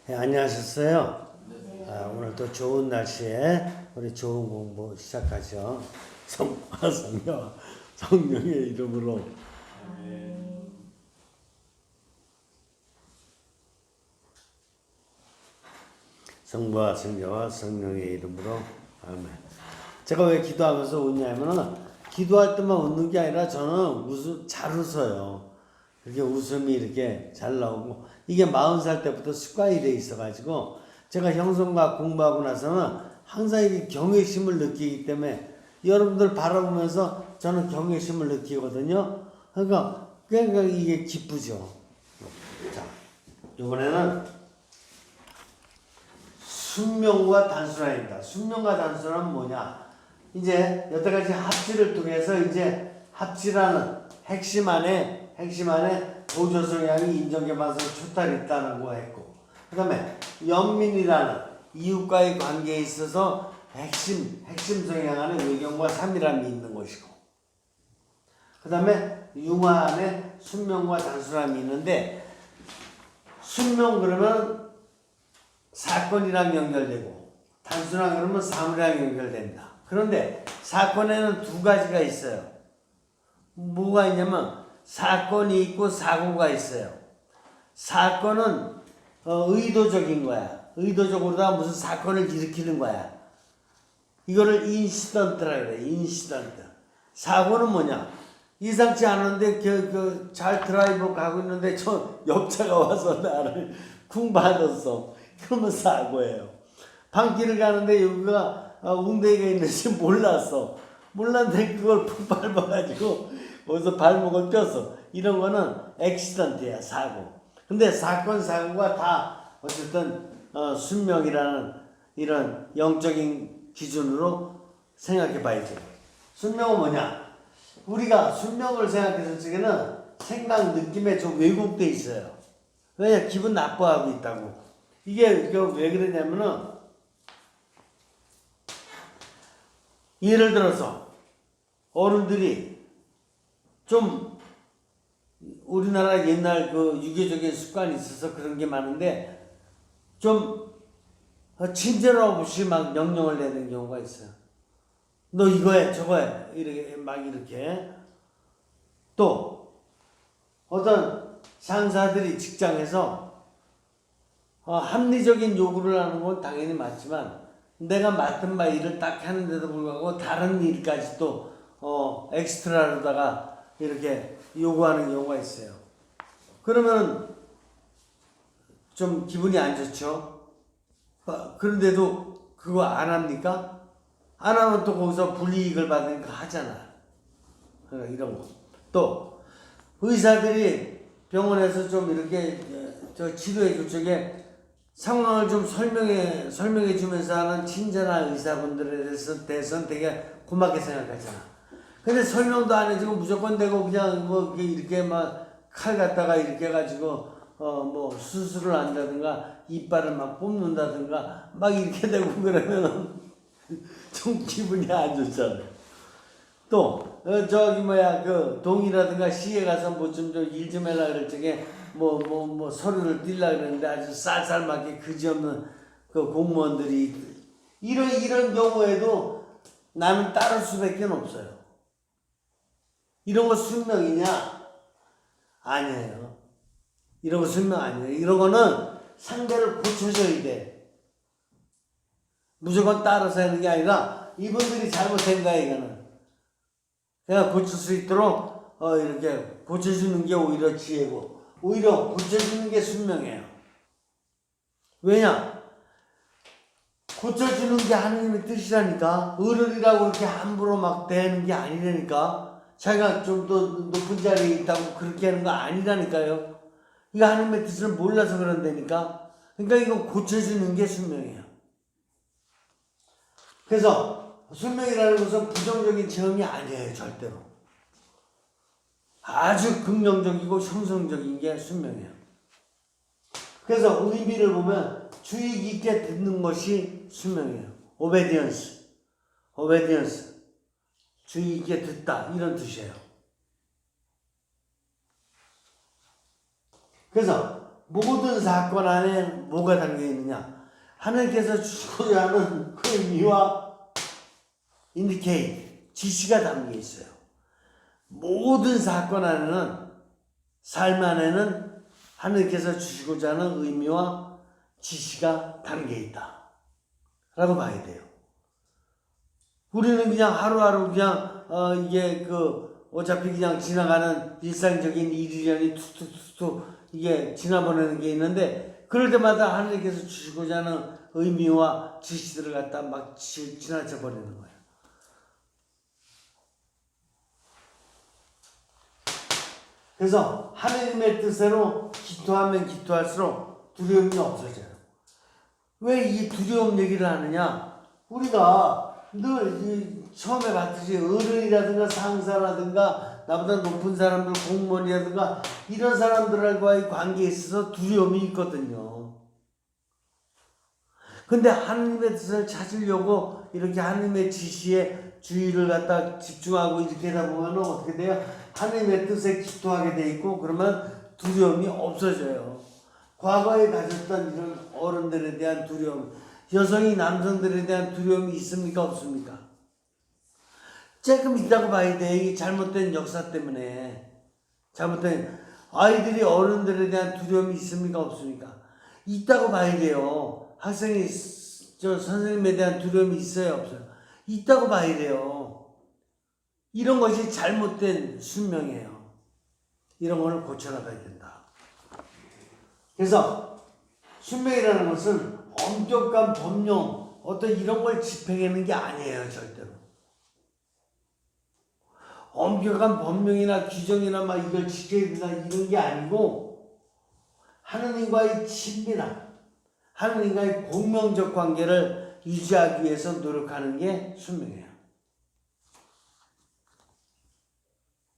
네, 안녕하셨어요? 오늘 또 좋은 날씨에 우리 좋은 공부 시작하죠. 성령의 이름으로. 성부와 성자와 성령의 이름으로 아멘. 제가 왜 기도하면서 웃냐면은 기도할 때만 웃는 게 아니라 저는 잘 웃어요. 이렇게 웃음이 이렇게 잘 나오고 이게 40살 때부터 습관이 돼 있어가지고 제가 형성과 공부하고 나서는 항상 이게 경외심을 느끼기 때문에 여러분들 바라보면서 저는 경외심을 느끼거든요. 그러니까 이게 기쁘죠. 자, 이번에는 순명과 단순화입니다. 순명과 단순화는 뭐냐? 이제 여태까지 합치를 통해서 이제 합치라는 핵심 안에 보조 성향이 인정계반서 초탈이 있다는 거 했고, 그 다음에 연민이라는 이웃과의 관계에 있어서 핵심 성향 안에 의견과 삼일함이 있는 것이고, 그 다음에 융화 안에 순명과 단순함이 있는데, 순명 그러면 사건이랑 연결되고 단순한 그러면 사물이랑 연결된다. 그런데 사건에는 두 가지가 있어요. 뭐가 있냐면 사건이 있고 사고가 있어요. 사건은 의도적인 거야. 의도적으로다가 무슨 사건을 일으키는 거야. 이거를 인시던트라 그래. 인시던트. 사고는 뭐냐? 이상치 않은데 잘 드라이브 가고 있는데 저 옆차가 와서 나를 쿵 받았어. 그러면 사고예요. 방길을 가는데 여기가 웅덩이가 있는지 몰랐는데 그걸 푹 밟아가지고 거기서 발목을 뼈어. 이런 거는 액시던트야, 사고. 근데 사건, 사고가 다 어쨌든 순명이라는 이런 영적인 기준으로 생각해 봐야죠. 순명은 뭐냐? 우리가 순명을 생각했을 적에는 생각, 느낌에 좀 왜곡돼 있어요. 왜냐? 기분 나빠하고 있다고. 이게 왜 그러냐면은 예를 들어서 어른들이 좀 우리나라 옛날 그 유교적인 습관이 있어서 그런 게 많은데 좀 친절 없이 막 명령을 내는 경우가 있어요. 너 이거 해 저거 해 이렇게 또 어떤 상사들이 직장에서 합리적인 요구를 하는 건 당연히 맞지만 내가 맡은 바 일을 딱 하는데도 불구하고 다른 일까지 또 엑스트라로다가 이렇게 요구하는 경우가 있어요. 그러면 좀 기분이 안 좋죠. 그런데도 그거 안 합니까? 안 하면 또 거기서 불이익을 받으니까 하잖아. 그러니까 이런 거. 또 의사들이 병원에서 좀 이렇게 치료해 줄 적에 상황을 좀 설명해 주면서 하는 친절한 의사분들에 대해서는 되게 고맙게 생각하잖아. 근데 설명도 안 해주고 무조건 되고 그냥 뭐 이렇게 막 칼 갖다가 이렇게 해가지고 뭐 수술을 한다든가 이빨을 막 뽑는다든가 막 이렇게 되고 그러면은 좀 기분이 안 좋잖아요. 또 그 동이라든가 시에 가서 뭐 좀 일 좀 해라 그럴 적에 뭐 서류를 띄려 그랬는데 아주 쌀쌀맞게 그지없는 그 공무원들이 이런 경우에도 나는 따를 수밖에 없어요. 이런 거 순명이냐? 아니에요. 이런 거 순명 아니에요. 이런 거는 상대를 고쳐줘야 돼. 무조건 따라서 하는 게 아니라 이분들이 잘못한 거야 이거는. 그냥 고칠 수 있도록 이렇게 고쳐주는 게 오히려 지혜고 오히려 고쳐주는 게 순명해요. 왜냐? 고쳐주는 게 하나님의 뜻이라니까. 어른이라고 그렇게 함부로 막 대하는 게 아니라니까. 자기가 좀 더 높은 자리에 있다고 그렇게 하는 거 아니라니까요. 이거 하나님의 뜻을 몰라서 그런다니까. 그러니까 이거 고쳐주는 게 순명해요. 그래서 순명이라는 것은 부정적인 체험이 아니에요. 절대로. 아주 긍정적이고 형성적인 게 순명해요. 그래서 의미를 보면 주의 깊게 듣는 것이 순명해요. 오베디언스. 주의 깊게 듣다 이런 뜻이에요. 그래서 모든 사건 안에 뭐가 담겨 있느냐? 하나님께서 주시고자 하는 그 의미와 indicate, 지시가 담겨 있어요. 모든 사건 안에는, 삶 안에는 하나님께서 주시고자 하는 의미와 지시가 담겨 있다 라고 봐야 돼요. 우리는 그냥 하루하루 그냥 이게 어차피 그냥 지나가는 일상적인 일이라니 툭툭툭툭 이게 지나보내는 게 있는데, 그럴 때마다 하나님께서 주시고자 하는 의미와 지시들을 갖다 막 지나쳐 버리는 거예요. 그래서 하나님의 뜻대로 기도하면 기도할수록 두려움이 없어져요. 왜 이 두려움 얘기를 하느냐? 우리가 늘 처음에 봤듯이 어른이라든가 상사라든가 나보다 높은 사람들, 공무원이라든가 이런 사람들과의 관계에 있어서 두려움이 있거든요. 근데 하나님의 뜻을 찾으려고 이렇게 하나님의 지시에 주의를 갖다 집중하고 이렇게 하다 보면 어떻게 돼요? 하나님의 뜻에 기도하게 돼 있고, 그러면 두려움이 없어져요. 과거에 가졌던 이런 어른들에 대한 두려움, 여성이 남성들에 대한 두려움이 있습니까? 없습니까? 조금 있다고 봐야 돼. 이게 잘못된 역사 때문에. 잘못된, 아이들이 어른들에 대한 두려움이 있습니까? 없습니까? 있다고 봐야 돼요. 학생이 선생님에 대한 두려움이 있어요? 없어요? 있다고 봐야 돼요. 이런 것이 잘못된 순명이에요. 이런 거를 고쳐나가야 된다. 그래서 순명이라는 것은 엄격한 법령, 어떤 이런 걸 집행하는 게 아니에요. 절대로. 엄격한 법령이나 규정이나 막 이걸 지켜야 된다 이런 게 아니고, 하느님과의 친밀함, 하느님과의 공명적 관계를 유지하기 위해서 노력하는 게 순명이에요.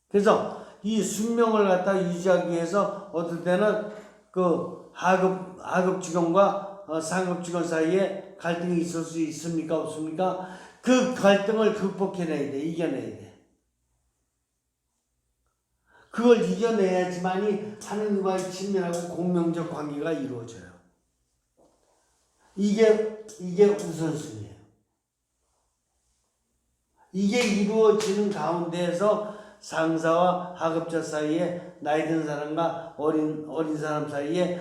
그래서 이 순명을 갖다 유지하기 위해서 어떨 때는 하급 직원과 상급 직원 사이에 갈등이 있을 수 있습니까? 없습니까? 그 갈등을 극복해내야 돼. 이겨내야 돼. 그걸 이겨내야지만이 하느님과의 친밀하고 공명적 관계가 이루어져요. 이게 우선순위예요. 이게 이루어지는 가운데에서 상사와 하급자 사이에, 나이 든 사람과 어린 사람 사이에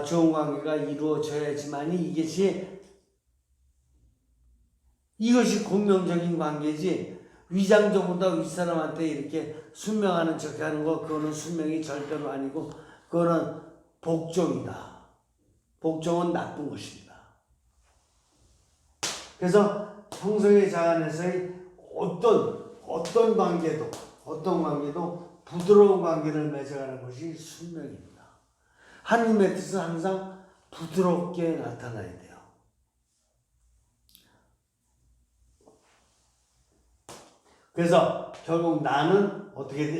좋은 관계가 이루어져야지만이 이것이 공명적인 관계지, 위장적보다 윗사람한테 이렇게 순명하는 척 하는 거, 그거는 순명이 절대로 아니고, 그거는 복종이다. 복종은 나쁜 것입니다. 그래서 평소의 자안에서의 어떤 관계도 부드러운 관계를 맺어가는 것이 순명입니다. 하나님의 뜻은 항상 부드럽게 나타나야 돼요. 그래서 결국 나는 어떻게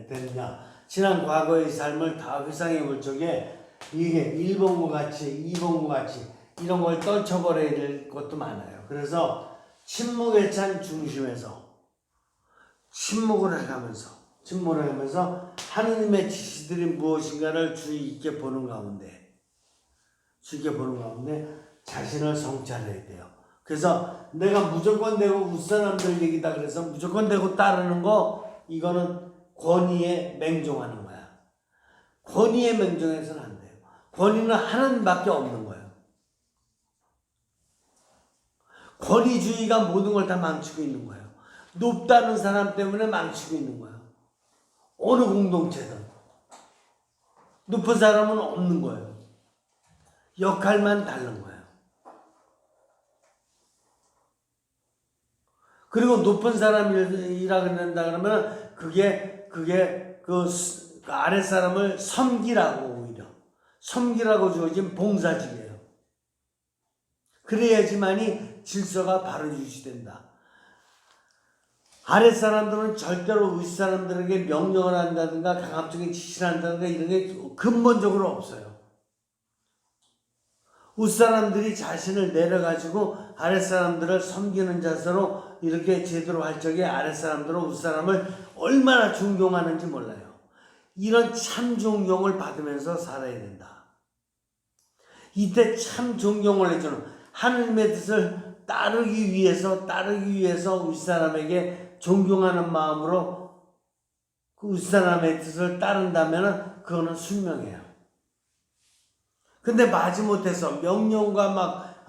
되느냐. 지난 과거의 삶을 다 회상해 볼 적에 이게 1번과 같이 2번과 같이 이런 걸 떨쳐버려야 될 것도 많아요. 그래서 침묵에 찬 중심에서 침묵을 해가면서 하느님의 지시들이 무엇인가를 주의 있게 보는 가운데 자신을 성찰해야 돼요. 그래서 내가 무조건 되고 웃사람들 얘기다 그래서 무조건 되고 따르는 거, 이거는 권위에 맹종하는 거야. 권위에 맹종해서는 안 돼요. 권위는 하나님밖에 없는 거예요. 권위주의가 모든 걸 다 망치고 있는 거예요. 높다는 사람 때문에 망치고 있는 거예요. 어느 공동체든 높은 사람은 없는 거예요. 역할만 다른 거예요. 그리고 높은 사람이라 그런다 그러면 그게 그 아래 사람을 섬기라고 주어진 봉사직이에요. 그래야지만이 질서가 바로 유지된다. 아래 사람들은 절대로 윗 사람들에게 명령을 한다든가 강압적인 지시를 한다든가 이런 게 근본적으로 없어요. 윗 사람들이 자신을 내려가지고 아래 사람들을 섬기는 자세로 이렇게 제대로 할 적에 아래 사람들은 윗 사람을 얼마나 존경하는지 몰라요. 이런 참 존경을 받으면서 살아야 된다. 이때 참 존경을 해주는 하느님의 뜻을 따르기 위해서 윗사람에게 존경하는 마음으로 그 윗사람의 뜻을 따른다면 그거는 순명해요. 근데 마지못해서 명령과 막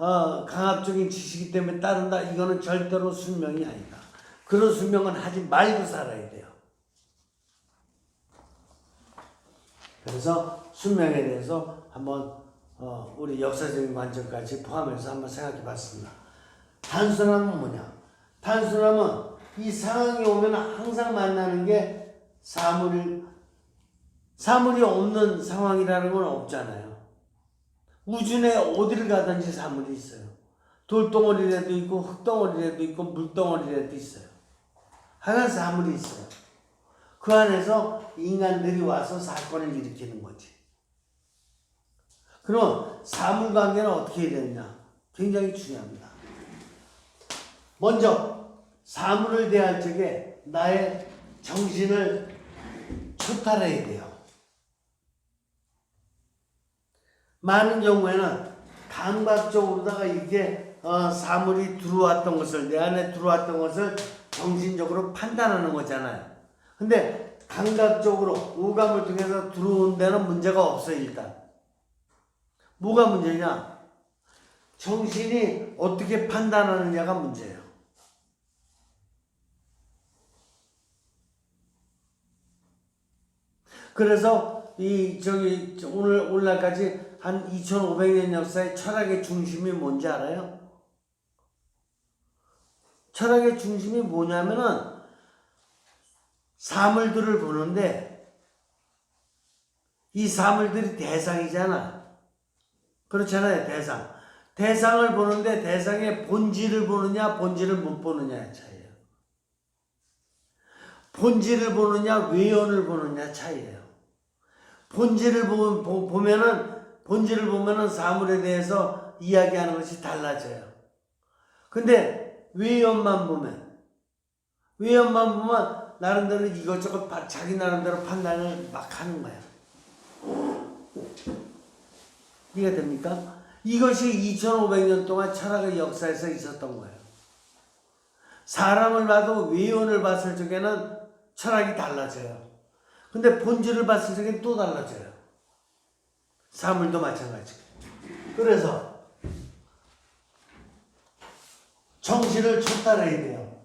강압적인 지식이 때문에 따른다, 이거는 절대로 순명이 아니다. 그런 순명은 하지 말고 살아야 돼요. 그래서 순명에 대해서 한번 우리 역사적인 관점까지 포함해서 한번 생각해 봤습니다. 단순함은 뭐냐? 단순함은 이 상황이 오면 항상 만나는 게 사물이 없는 상황이라는 건 없잖아요. 우주 내 어디를 가든지 사물이 있어요. 돌덩어리라도 있고 흙덩어리라도 있고 물덩어리라도 있어요. 하나는 사물이 있어요. 그 안에서 인간들이 와서 사건을 일으키는 거지. 그럼 사물 관계는 어떻게 해야 되느냐? 굉장히 중요합니다. 먼저 사물을 대할 적에 나의 정신을 초탈해야 돼요. 많은 경우에는 감각적으로다가 이렇게 사물이 들어왔던 것을, 내 안에 들어왔던 것을 정신적으로 판단하는 거잖아요. 근데 감각적으로 오감을 통해서 들어온 데는 문제가 없어요. 일단 뭐가 문제냐? 정신이 어떻게 판단하느냐가 문제예요. 그래서 오늘날까지 한 2500년 역사의 철학의 중심이 뭔지 알아요? 철학의 중심이 뭐냐면은 사물들을 보는데 이 사물들이 대상이잖아. 그렇잖아요. 대상을 보는데 대상의 본질을 보느냐 본질을 못 보느냐의 차이예요. 본질을 보느냐 외연을 보느냐 차이예요. 본질을 보면은 사물에 대해서 이야기하는 것이 달라져요. 근데 외연만 보면 나름대로 이것저것 자기 나름대로 판단을 막 하는 거야. 이해가 됩니까? 이것이 2500년 동안 철학의 역사에서 있었던 거예요. 사람을 봐도 외연을 봤을 적에는 철학이 달라져요. 근데 본질을 봤을 적에는 또 달라져요. 사물도 마찬가지. 그래서 정신을 초탈해야 돼요.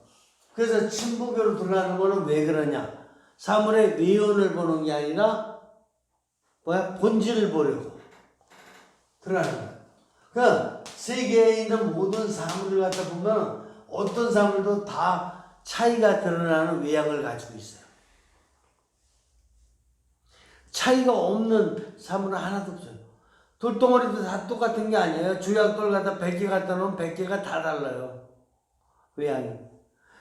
그래서 친부교로 들어가는 거는 왜 그러냐? 사물의 외연을 보는 게 아니라 본질을 보려고 들어가는 거예요. 그러니까 세계에 있는 모든 사물을 갖다 보면 어떤 사물도 다 차이가 드러나는 외양을 가지고 있어요. 차이가 없는 사물은 하나도 없어요. 돌덩어리도 다 똑같은 게 아니에요. 주약돌 갖다 100개 갖다 놓으면 100개가 다 달라요. 외양이.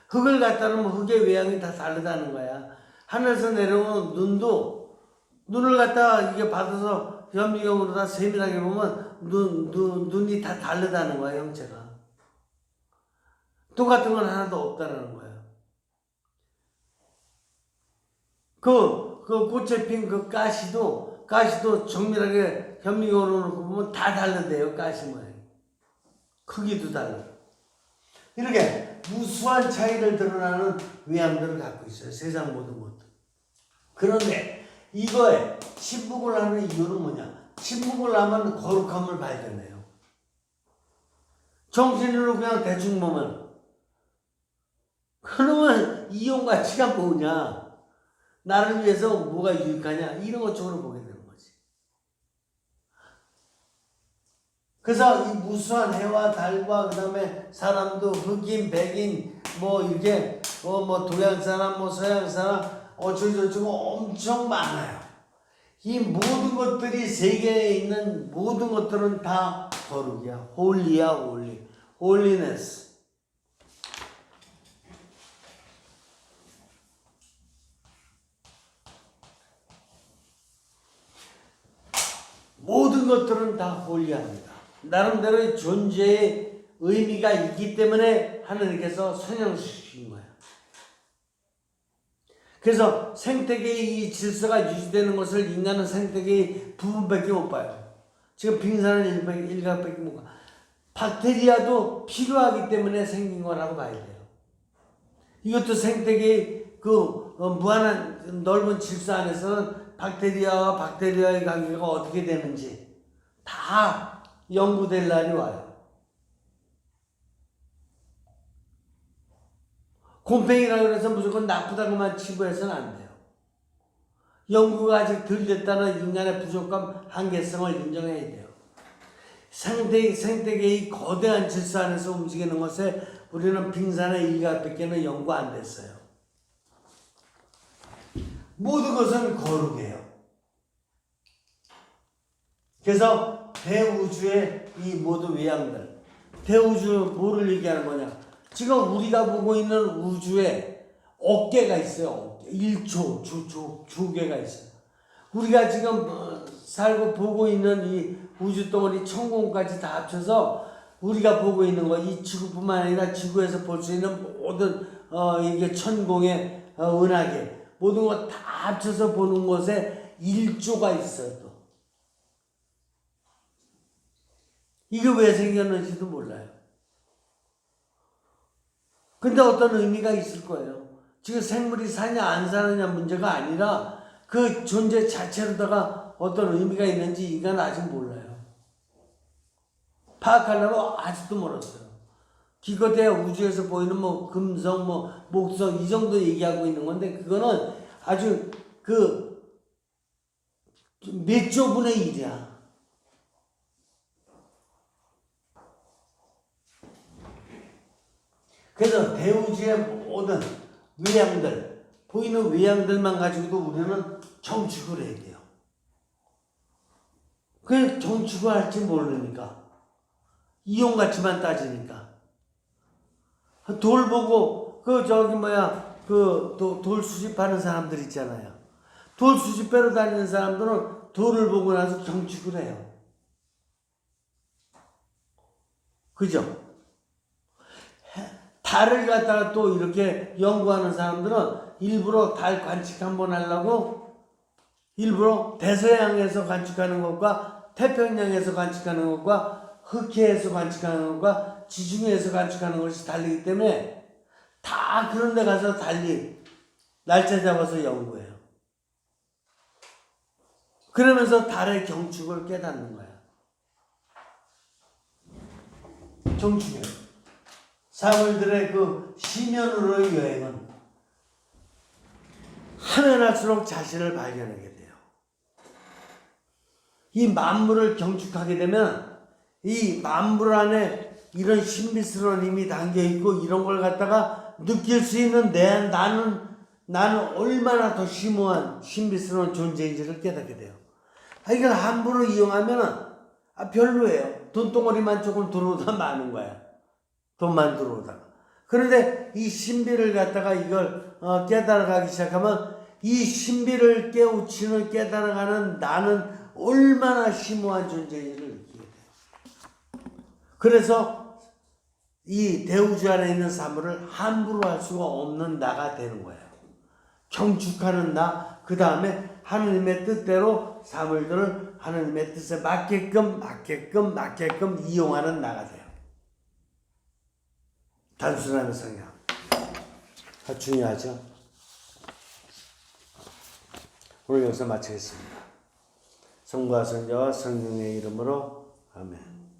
흙을 갖다 놓으면 흙의 외양이 다 다르다는 거야. 하늘에서 내려오는 눈을 갖다 이게 받아서 현미경으로 다 세밀하게 보면 눈이 다 다르다는 거야, 형체가. 똑같은 건 하나도 없다는 거예요. 그 꽃에 핀 그 가시도 정밀하게 현미경으로 놓고 보면 다 다르대요, 가시 모양이. 크기도 달라. 이렇게 무수한 차이를 드러나는 외양들을 갖고 있어요. 세상 모든 것들. 그런데 이거에 침묵을 하는 이유는 뭐냐? 침묵을 하면 거룩함을 발견해요. 정신으로 그냥 대충 보면 그러면 이용 가치가 뭐냐? 나를 위해서 뭐가 유익하냐? 이런 것 쪽으로 보게 되는 거지. 그래서 이 무수한 해와 달과 그 다음에 사람도 흑인, 백인, 이렇게 동양 사람, 서양 사람, 어쩌고저쩌고 엄청 많아요. 이 모든 것들이 세계에 있는 모든 것들은 다 거룩이야. 홀리야, 홀리. 홀리네스. 모든 것들은 다 홀리합니다. 나름대로의 존재의 의미가 있기 때문에 하나님께서 선양시킨 거야. 그래서 생태계의 이 질서가 유지되는 것을 인간은 생태계의 부분밖에 못 봐요. 지금 빙산은 일각밖에 못 봐. 박테리아도 필요하기 때문에 생긴 거라고 봐야 돼요. 이것도 생태계의 무한한 넓은 질서 안에서는 박테리아와 박테리아의 관계가 어떻게 되는지 다 연구될 날이 와요. 곰팡이라고 해서 무조건 나쁘다고만 치부해서는 안 돼요. 연구가 아직 덜 됐다는 인간의 부족함, 한계성을 인정해야 돼요. 생태계의 거대한 질서 안에서 움직이는 것에 우리는 빙산의 일각밖에는 연구 안 됐어요. 모든 것은 거룩해요. 그래서 대우주의 이 모든 외양들, 대우주 뭐를 얘기하는 거냐? 지금 우리가 보고 있는 우주에 어깨가 있어요. 어깨. 1초, 조개가 있어요. 우리가 지금 살고 보고 있는 이 우주 덩어리 천공까지 다 합쳐서 우리가 보고 있는 거, 이 지구뿐만 아니라 지구에서 볼 수 있는 모든 이게 천공의 은하계 모든 거 다 합쳐서 보는 곳에 1조가 있어요. 또. 이게 왜 생겼는지도 몰라요. 근데 어떤 의미가 있을 거예요. 지금 생물이 사냐 안 사느냐 문제가 아니라 그 존재 자체로다가 어떤 의미가 있는지 인간은 아직 몰라요. 파악하려면 아직도 멀었어요. 기껏해야 우주에서 보이는 뭐 금성, 뭐 목성 이 정도 얘기하고 있는 건데 그거는 아주 몇 조분의 1이야. 그래서 대우주의 모든 외양들, 보이는 외양들만 가지고도 우리는 정축을 해야 돼요. 그 정축을 할지 모르니까. 이용가치만 따지니까. 돌 보고, 돌 수집하는 사람들 있잖아요. 돌 수집하러 다니는 사람들은 돌을 보고 나서 정축을 해요. 그죠? 달을 갖다가 또 이렇게 연구하는 사람들은 일부러 달 관측 한번 하려고 일부러 대서양에서 관측하는 것과 태평양에서 관측하는 것과 흑해에서 관측하는 것과 지중해에서 관측하는 것이 다르기 때문에 다 그런 데 가서 달리 날짜 잡아서 연구해요. 그러면서 달의 경축을 깨닫는 거야. 정축이에요. 사물들의 그 시면으로의 여행은 하면 할수록 자신을 발견하게 돼요. 이 만물을 경축하게 되면 이 만물 안에 이런 신비스러운 힘이 담겨있고 이런 걸 갖다가 느낄 수 있는 나는 얼마나 더 심오한 신비스러운 존재인지를 깨닫게 돼요. 이걸 함부로 이용하면 별로예요. 돈덩어리만 조금 들어오다 마는 거야. 돈만 들어오다가. 그런데 이 신비를 갖다가 이걸 깨달아가기 시작하면 이 신비를 깨우치는 깨달아가는 나는 얼마나 심오한 존재인지를 느끼게 돼요. 그래서 이 대우주 안에 있는 사물을 함부로 할 수가 없는 나가 되는 거예요. 경축하는 나, 그 다음에 하느님의 뜻대로 사물들을 하느님의 뜻에 맞게끔 이용하는 나가 돼요. 단순한 성향. 중요하죠? 오늘 여기서 마치겠습니다. 성부와 성자와 성령의 이름으로 아멘.